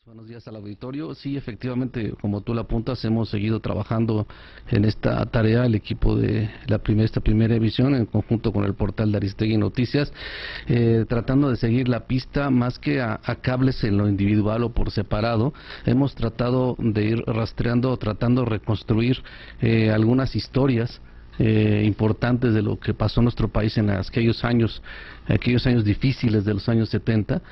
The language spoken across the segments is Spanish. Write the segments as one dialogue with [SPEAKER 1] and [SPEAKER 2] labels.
[SPEAKER 1] Buenos días al auditorio. Sí, efectivamente, como tú lo apuntas, hemos seguido trabajando en esta tarea, el equipo de esta primera emisión, en conjunto con el portal de Aristegui Noticias, tratando de seguir la pista más que a cables en lo individual o por separado. Hemos tratado de ir rastreando, tratando de reconstruir algunas historias importantes de lo que pasó en nuestro país en aquellos años difíciles de los años 70.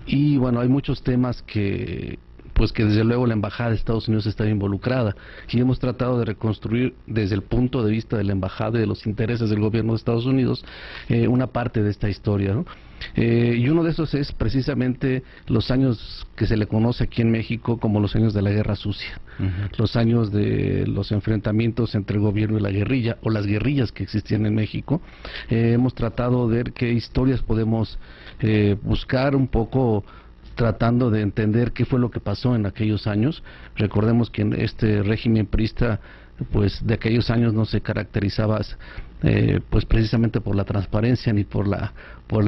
[SPEAKER 1] Y bueno, hay muchos temas que desde luego la Embajada de Estados Unidos está involucrada, y hemos tratado de reconstruir desde el punto de vista de la Embajada y de los intereses del gobierno de Estados Unidos una parte de esta historia, ¿no? Y uno de esos es precisamente los años que se le conoce aquí en México como los años de la Guerra Sucia, los años de los enfrentamientos entre el gobierno y la guerrilla, o las guerrillas que existían en México. Hemos tratado de ver qué historias podemos buscar un poco, tratando de entender qué fue lo que pasó en aquellos años. Recordemos que en este régimen priista, pues de aquellos años no se caracterizaba pues precisamente por la transparencia ni por la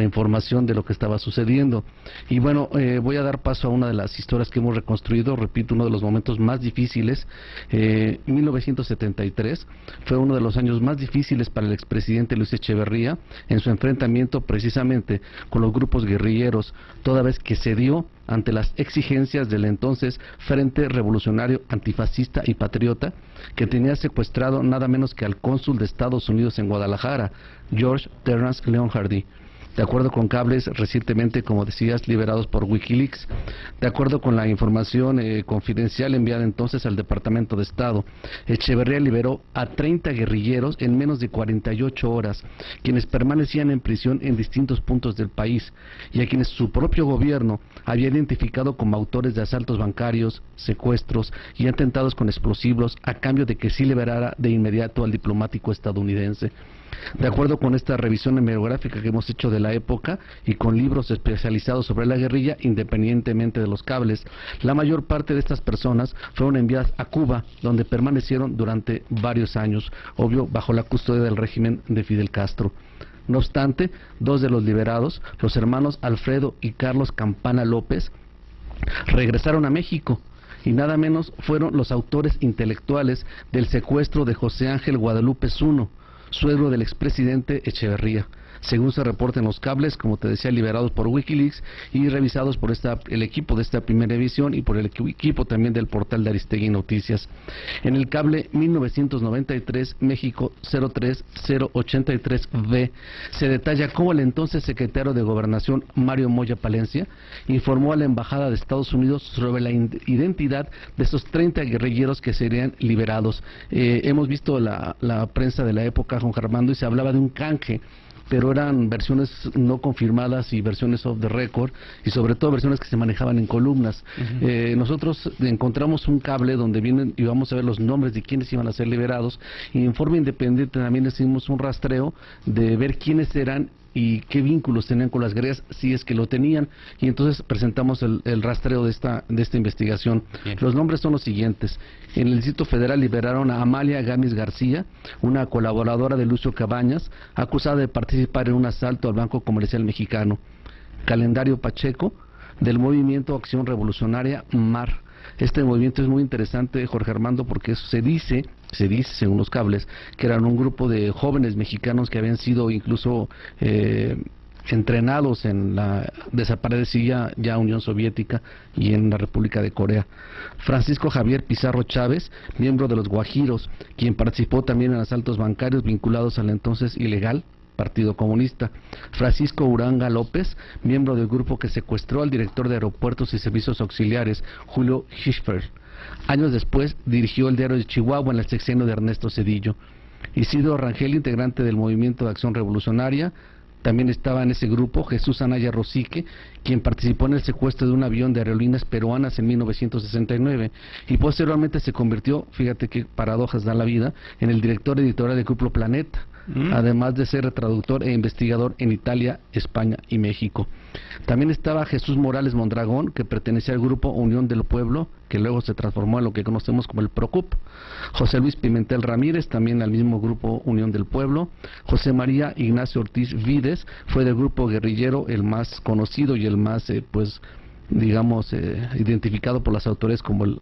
[SPEAKER 1] información de lo que estaba sucediendo. Y bueno, voy a dar paso a una de las historias que hemos reconstruido. Repito, uno de los momentos más difíciles. 1973 fue uno de los años más difíciles para el expresidente Luis Echeverría en su enfrentamiento precisamente con los grupos guerrilleros, toda vez que cedió ante las exigencias del entonces Frente Revolucionario Antifascista y Patriota, que tenía secuestrado nada menos que al cónsul de Estados Unidos en Guadalajara, George Terrence Leonhardy. De acuerdo con cables recientemente, como decías, liberados por Wikileaks, de acuerdo con la información confidencial enviada entonces al Departamento de Estado, Echeverría liberó a 30 guerrilleros en menos de 48 horas, quienes permanecían en prisión en distintos puntos del país, y a quienes su propio gobierno había identificado como autores de asaltos bancarios, secuestros y atentados con explosivos, a cambio de que sí liberara de inmediato al diplomático estadounidense. De acuerdo con esta revisión hemerográfica que hemos hecho de la época y con libros especializados sobre la guerrilla, independientemente de los cables, la mayor parte de estas personas fueron enviadas a Cuba, donde permanecieron durante varios años, obvio bajo la custodia del régimen de Fidel Castro. No obstante, dos de los liberados, los hermanos Alfredo y Carlos Campana López, regresaron a México, y nada menos fueron los autores intelectuales del secuestro de José Ángel Guadalupe Zuno, suegro del expresidente Echeverría, según se reporta en los cables, como te decía, liberados por Wikileaks y revisados por el equipo de esta primera edición y por el equipo también del portal de Aristegui Noticias. En el cable 1993 México 03083B se detalla cómo el entonces secretario de Gobernación Mario Moya Palencia informó a la Embajada de Estados Unidos sobre la identidad de esos 30 guerrilleros que serían liberados. Hemos visto la prensa de la época, Juan Armando, y se hablaba de un canje, pero eran versiones no confirmadas y versiones off the record, y sobre todo versiones que se manejaban en columnas. Nosotros encontramos un cable donde vienen y vamos a ver los nombres de quienes iban a ser liberados, y en forma independiente también hicimos un rastreo de ver quiénes eran y qué vínculos tenían con las guerrillas, si es que lo tenían, y entonces presentamos el rastreo de esta investigación. Bien. Los nombres son los siguientes. En el Distrito Federal liberaron a Amalia Gámez García, una colaboradora de Lucio Cabañas, acusada de participar en un asalto al Banco Comercial Mexicano. Calendario Pacheco, del Movimiento Acción Revolucionaria MAR. Este movimiento es muy interesante, Jorge Armando, porque se dice según los cables, que eran un grupo de jóvenes mexicanos que habían sido incluso entrenados en la desaparecida ya Unión Soviética y en la República de Corea. Francisco Javier Pizarro Chávez, miembro de los Guajiros, quien participó también en asaltos bancarios vinculados al entonces ilegal Partido Comunista. Francisco Uranga López, miembro del grupo que secuestró al director de Aeropuertos y Servicios Auxiliares, Julio Hirschfeld. Años después dirigió el Diario de Chihuahua en el sexenio de Ernesto Zedillo. Isidro Rangel, integrante del Movimiento de Acción Revolucionaria, también estaba en ese grupo. Jesús Anaya Rosique, quien participó en el secuestro de un avión de aerolíneas peruanas en 1969 y posteriormente se convirtió, fíjate qué paradojas da la vida, en el director editorial de Grupo Planeta, además de ser traductor e investigador en Italia, España y México. También estaba Jesús Morales Mondragón, que pertenecía al grupo Unión del Pueblo, que luego se transformó en lo que conocemos como el PROCUP. José Luis Pimentel Ramírez, también al mismo grupo Unión del Pueblo. José María Ignacio Ortiz Vides fue del grupo guerrillero el más conocido y el más digamos, identificado por las autoridades como el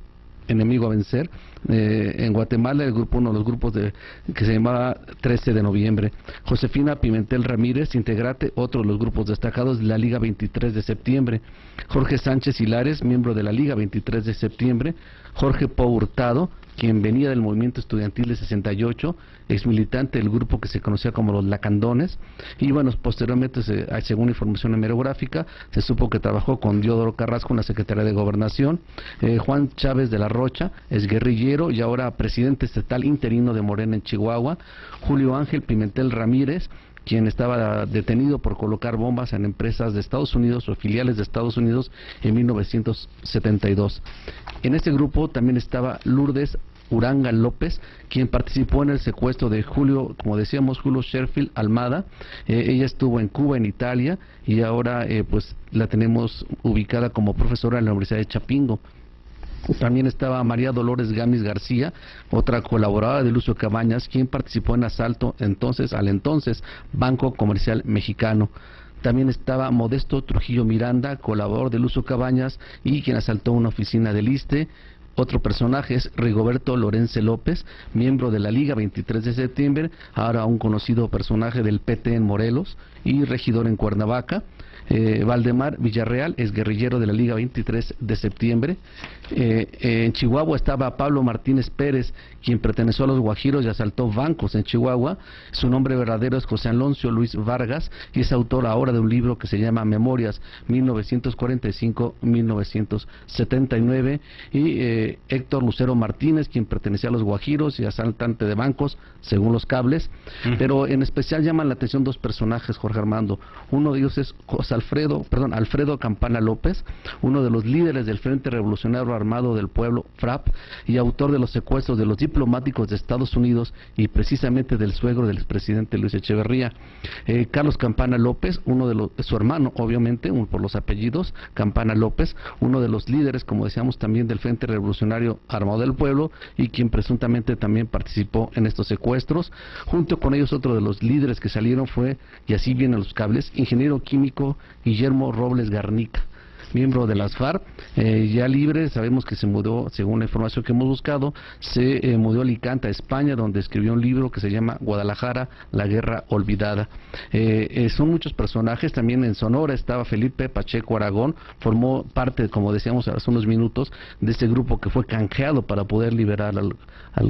[SPEAKER 1] enemigo a vencer. En Guatemala, uno de los grupos que se llamaba 13 de noviembre. Josefina Pimentel Ramírez, integrante, otro de los grupos destacados de la Liga 23 de septiembre. Jorge Sánchez Hilares, miembro de la Liga 23 de septiembre. Jorge Pau Hurtado, quien venía del movimiento estudiantil de 68, ex militante del grupo que se conocía como los Lacandones, y bueno, posteriormente, según información hemerográfica, se supo que trabajó con Diodoro Carrasco en la Secretaría de Gobernación. Juan Chávez de la Rocha, es guerrillero y ahora presidente estatal interino de Morena en Chihuahua. Julio Ángel Pimentel Ramírez, quien estaba detenido por colocar bombas en empresas de Estados Unidos o filiales de Estados Unidos en 1972. En este grupo también estaba Lourdes Uranga López, quien participó en el secuestro de Julio, como decíamos, Julio Sherfield Almada. Ella estuvo en Cuba, en Italia, y ahora pues la tenemos ubicada como profesora en la Universidad de Chapingo. También estaba María Dolores Gamis García, otra colaboradora de Lucio Cabañas, quien participó en asalto al entonces Banco Comercial Mexicano. También estaba Modesto Trujillo Miranda, colaborador de Lucio Cabañas y quien asaltó una oficina del ISSSTE. Otro personaje es Rigoberto Lorenzo López, miembro de la Liga 23 de septiembre, ahora un conocido personaje del PT en Morelos y regidor en Cuernavaca. Valdemar Villarreal es guerrillero de la Liga 23 de septiembre. En Chihuahua estaba Pablo Martínez Pérez, quien perteneció a los Guajiros y asaltó bancos en Chihuahua. Su nombre verdadero es José Alonso Luis Vargas y es autor ahora de un libro que se llama Memorias 1945-1979. Y Héctor Lucero Martínez, quien pertenecía a los Guajiros y asaltante de bancos, según los cables. Pero en especial llaman la atención dos personajes, Jorge Armando. Uno de ellos es Alfredo Campana López, uno de los líderes del Frente Revolucionario Armado del Pueblo, FRAP, y autor de los secuestros de los diplomáticos de Estados Unidos y precisamente del suegro del expresidente Luis Echeverría. Carlos Campana López, su hermano, obviamente, por los apellidos, Campana López, uno de los líderes, como decíamos, también del Frente Revolucionario Armado del Pueblo, y quien presuntamente también participó en estos secuestros. Junto con ellos, otro de los líderes que salieron fue, y así vienen los cables, ingeniero químico Guillermo Robles Garnica, miembro de las FARC, ya libre. Sabemos que se mudó, según la información que hemos buscado, se mudó a Alicante, a España, donde escribió un libro que se llama Guadalajara, la guerra olvidada. Son muchos personajes. También en Sonora estaba Felipe Pacheco Aragón, formó parte, como decíamos hace unos minutos, de este grupo que fue canjeado para poder liberar al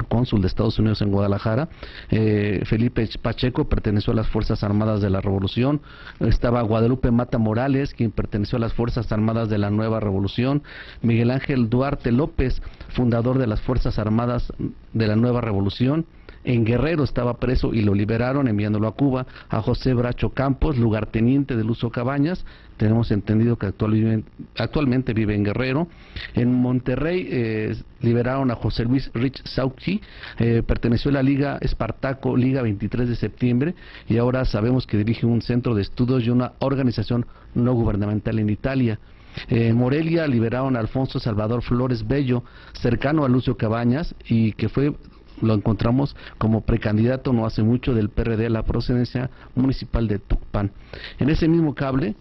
[SPEAKER 1] cónsul de Estados Unidos en Guadalajara. Felipe Pacheco perteneció a las Fuerzas Armadas de la Revolución. Estaba Guadalupe Mata Morales, quien perteneció a las Fuerzas Armadas de la Nueva Revolución. Miguel Ángel Duarte López, fundador de las Fuerzas Armadas de la Nueva Revolución. En Guerrero estaba preso y lo liberaron enviándolo a Cuba. A José Bracho Campos, lugarteniente de Lucio Cabañas, tenemos entendido que actualmente vive en Guerrero. En Monterrey liberaron a José Luis Rich Sauchi, perteneció a la Liga Espartaco, Liga 23 de septiembre, y ahora sabemos que dirige un centro de estudios y una organización no gubernamental en Italia. En Morelia liberaron a Alfonso Salvador Flores Bello, cercano a Lucio Cabañas, y que lo encontramos como precandidato no hace mucho del PRD a la presidencia municipal de Tucpan. En ese mismo cable,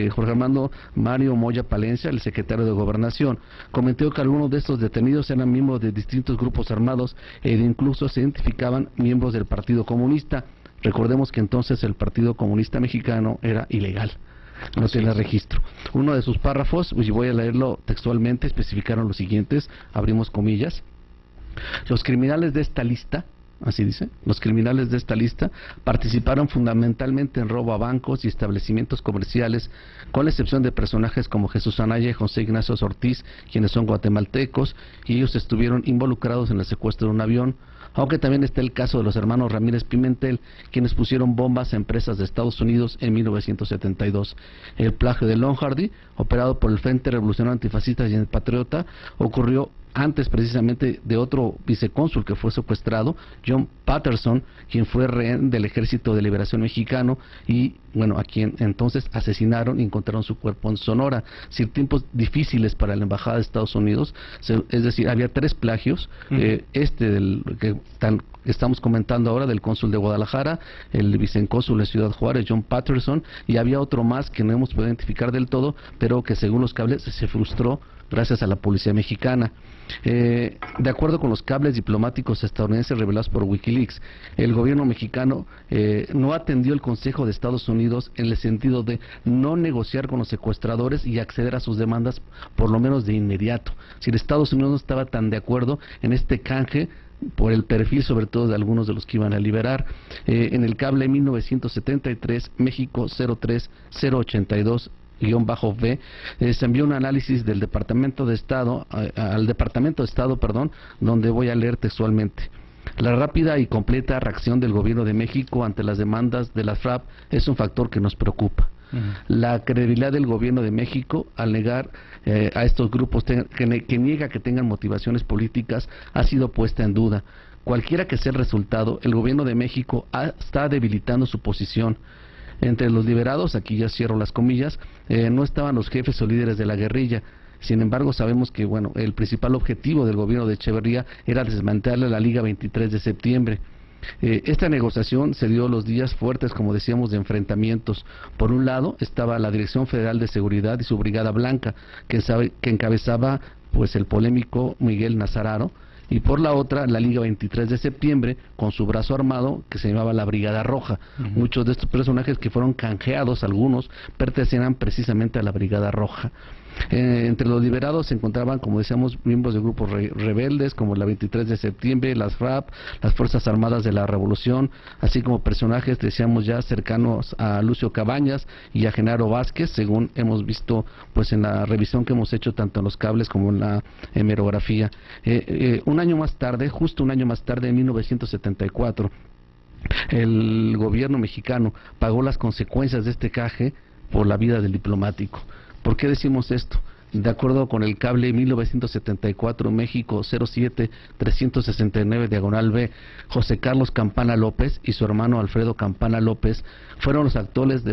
[SPEAKER 1] Jorge Armando, Mario Moya Palencia, el secretario de Gobernación, comentó que algunos de estos detenidos eran miembros de distintos grupos armados e incluso se identificaban miembros del Partido Comunista. Recordemos que entonces el Partido Comunista Mexicano era ilegal, no tenía registro. Uno de sus párrafos, y voy a leerlo textualmente, especificaron los siguientes, abrimos comillas: los criminales de esta lista, así dice, los criminales de esta lista participaron fundamentalmente en robo a bancos y establecimientos comerciales, con la excepción de personajes como Jesús Anaya y José Ignacio Ortiz, quienes son guatemaltecos, y ellos estuvieron involucrados en el secuestro de un avión. Aunque también está el caso de los hermanos Ramírez Pimentel, quienes pusieron bombas a empresas de Estados Unidos en 1972. El plagio de Lonhardy, operado por el Frente Revolucionario Antifascista y el Patriota, ocurrió antes precisamente de otro vicecónsul que fue secuestrado, John Patterson, quien fue rehén del Ejército de Liberación Mexicano y, bueno, a quien entonces asesinaron y encontraron su cuerpo en Sonora. Es decir, tiempos difíciles para la Embajada de Estados Unidos, es decir, había 3 plagios, del que estamos comentando ahora, del cónsul de Guadalajara, el vicecónsul de Ciudad Juárez, John Patterson, y había otro más que no hemos podido identificar del todo, pero que según los cables se frustró gracias a la policía mexicana. De acuerdo con los cables diplomáticos estadounidenses revelados por Wikileaks, el gobierno mexicano no atendió el Consejo de Estados Unidos en el sentido de no negociar con los secuestradores y acceder a sus demandas por lo menos de inmediato. Si Estados Unidos no estaba tan de acuerdo en este canje por el perfil sobre todo de algunos de los que iban a liberar. En el cable 1973 México 03082-B, se envió un análisis del Departamento de Estado al Departamento de Estado, donde voy a leer textualmente. La rápida y completa reacción del gobierno de México ante las demandas de la FRAP es un factor que nos preocupa. La credibilidad del gobierno de México al negar a estos grupos que niega que tengan motivaciones políticas ha sido puesta en duda. Cualquiera que sea el resultado, el gobierno de México está debilitando su posición. Entre los liberados, aquí ya cierro las comillas, no estaban los jefes o líderes de la guerrilla. Sin embargo, sabemos que el principal objetivo del gobierno de Echeverría era desmantelar la Liga 23 de septiembre. Esta negociación se dio los días fuertes, como decíamos, de enfrentamientos. Por un lado estaba la Dirección Federal de Seguridad y su Brigada Blanca, que encabezaba el polémico Miguel Nazararo, y por la otra la Liga 23 de septiembre con su brazo armado que se llamaba la Brigada Roja. Muchos de estos personajes que fueron canjeados, algunos pertenecían precisamente a la Brigada Roja. Entre los liberados se encontraban, como decíamos, miembros de grupos rebeldes como la 23 de septiembre, las FRAP, las Fuerzas Armadas de la Revolución, así como personajes, decíamos ya, cercanos a Lucio Cabañas y a Genaro Vázquez, según hemos visto en la revisión que hemos hecho tanto en los cables como en la hemerografía. Un año más tarde, justo un año más tarde, en 1974, el gobierno mexicano pagó las consecuencias de este canje por la vida del diplomático. ¿Por qué decimos esto? De acuerdo con el cable 1974 México 07-369-B, José Carlos Campana López y su hermano Alfredo Campana López fueron los actores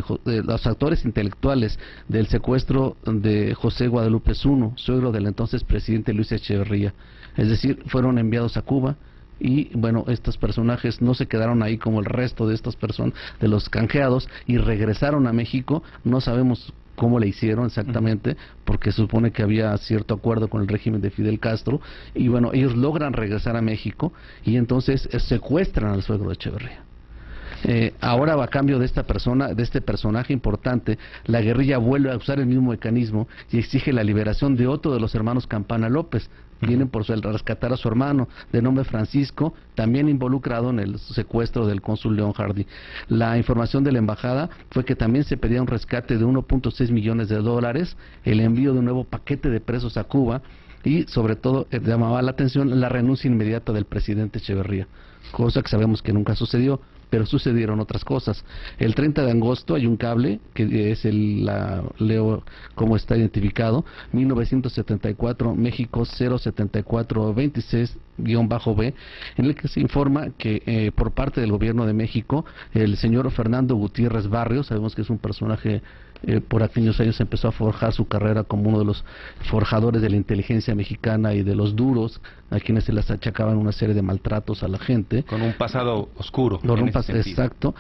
[SPEAKER 1] intelectuales del secuestro de José Guadalupe Zuno, suegro del entonces presidente Luis Echeverría. Es decir, fueron enviados a Cuba. Y estos personajes no se quedaron ahí como el resto de estas personas, de los canjeados, y regresaron a México. No sabemos cómo le hicieron exactamente, porque se supone que había cierto acuerdo con el régimen de Fidel Castro, y ellos logran regresar a México y entonces secuestran al suegro de Echeverría. Ahora, a cambio de este personaje importante, la guerrilla vuelve a usar el mismo mecanismo y exige la liberación de otro de los hermanos Campana López. Vienen por rescatar a su hermano, de nombre Francisco, también involucrado en el secuestro del cónsul León Hardy. La información de la embajada fue que también se pedía un rescate de 1.6 millones de dólares, el envío de un nuevo paquete de presos a Cuba y, sobre todo, llamaba la atención la renuncia inmediata del presidente Echeverría, cosa que sabemos que nunca sucedió. Pero sucedieron otras cosas. El 30 de agosto hay un cable, que es leo cómo está identificado, 1974, México 07426-B, en el que se informa que por parte del gobierno de México, el señor Fernando Gutiérrez Barrios, sabemos que es un personaje, por aquellos años empezó a forjar su carrera como uno de los forjadores de la inteligencia mexicana y de los duros, a quienes se les achacaban una serie de maltratos a la gente.
[SPEAKER 2] Con un pasado oscuro.
[SPEAKER 1] Exacto.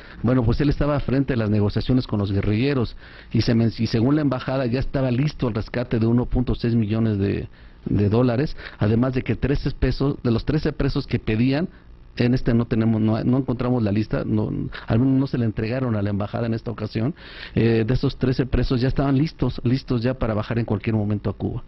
[SPEAKER 1] Él estaba frente a las negociaciones con los guerrilleros y según la embajada ya estaba listo el rescate de 1.6 millones de dólares, además de que 13 pesos, de los 13 pesos que pedían, en no encontramos la lista, algunos no se le entregaron a la embajada en esta ocasión. De esos 13 presos ya estaban listos ya para bajar en cualquier momento a Cuba.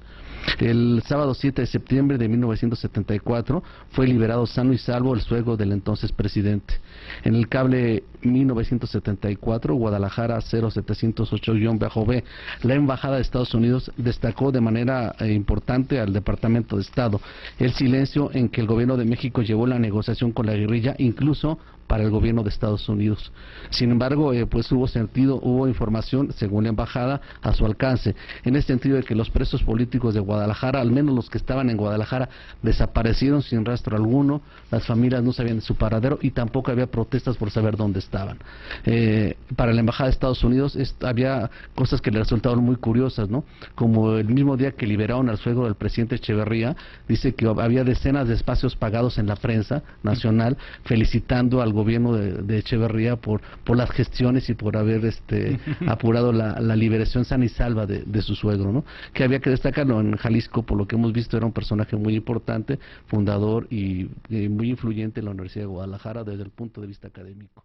[SPEAKER 1] El sábado 7 de septiembre de 1974 fue liberado sano y salvo el suegro del entonces presidente. En el cable 1974, Guadalajara 0708-B, la embajada de Estados Unidos destacó de manera importante al Departamento de Estado el silencio en que el gobierno de México llevó la negociación con la guerrilla, incluso para el gobierno de Estados Unidos. Sin embargo, pues hubo información, según la embajada, a su alcance, en el sentido de que los presos políticos de Guadalajara, al menos los que estaban en Guadalajara, desaparecieron sin rastro alguno, las familias no sabían de su paradero y tampoco había protestas por saber dónde estaban. Para la embajada de Estados Unidos había cosas que le resultaron muy curiosas, ¿no? Como el mismo día que liberaron al suegro del presidente Echeverría, dice que había decenas de espacios pagados en la prensa nacional felicitando al gobierno de Echeverría por las gestiones y por haber apurado la liberación sana y salva de su suegro, ¿no? Que había que destacarlo. En Jalisco, por lo que hemos visto, era un personaje muy importante, fundador y muy influyente en la Universidad de Guadalajara desde el punto de vista académico.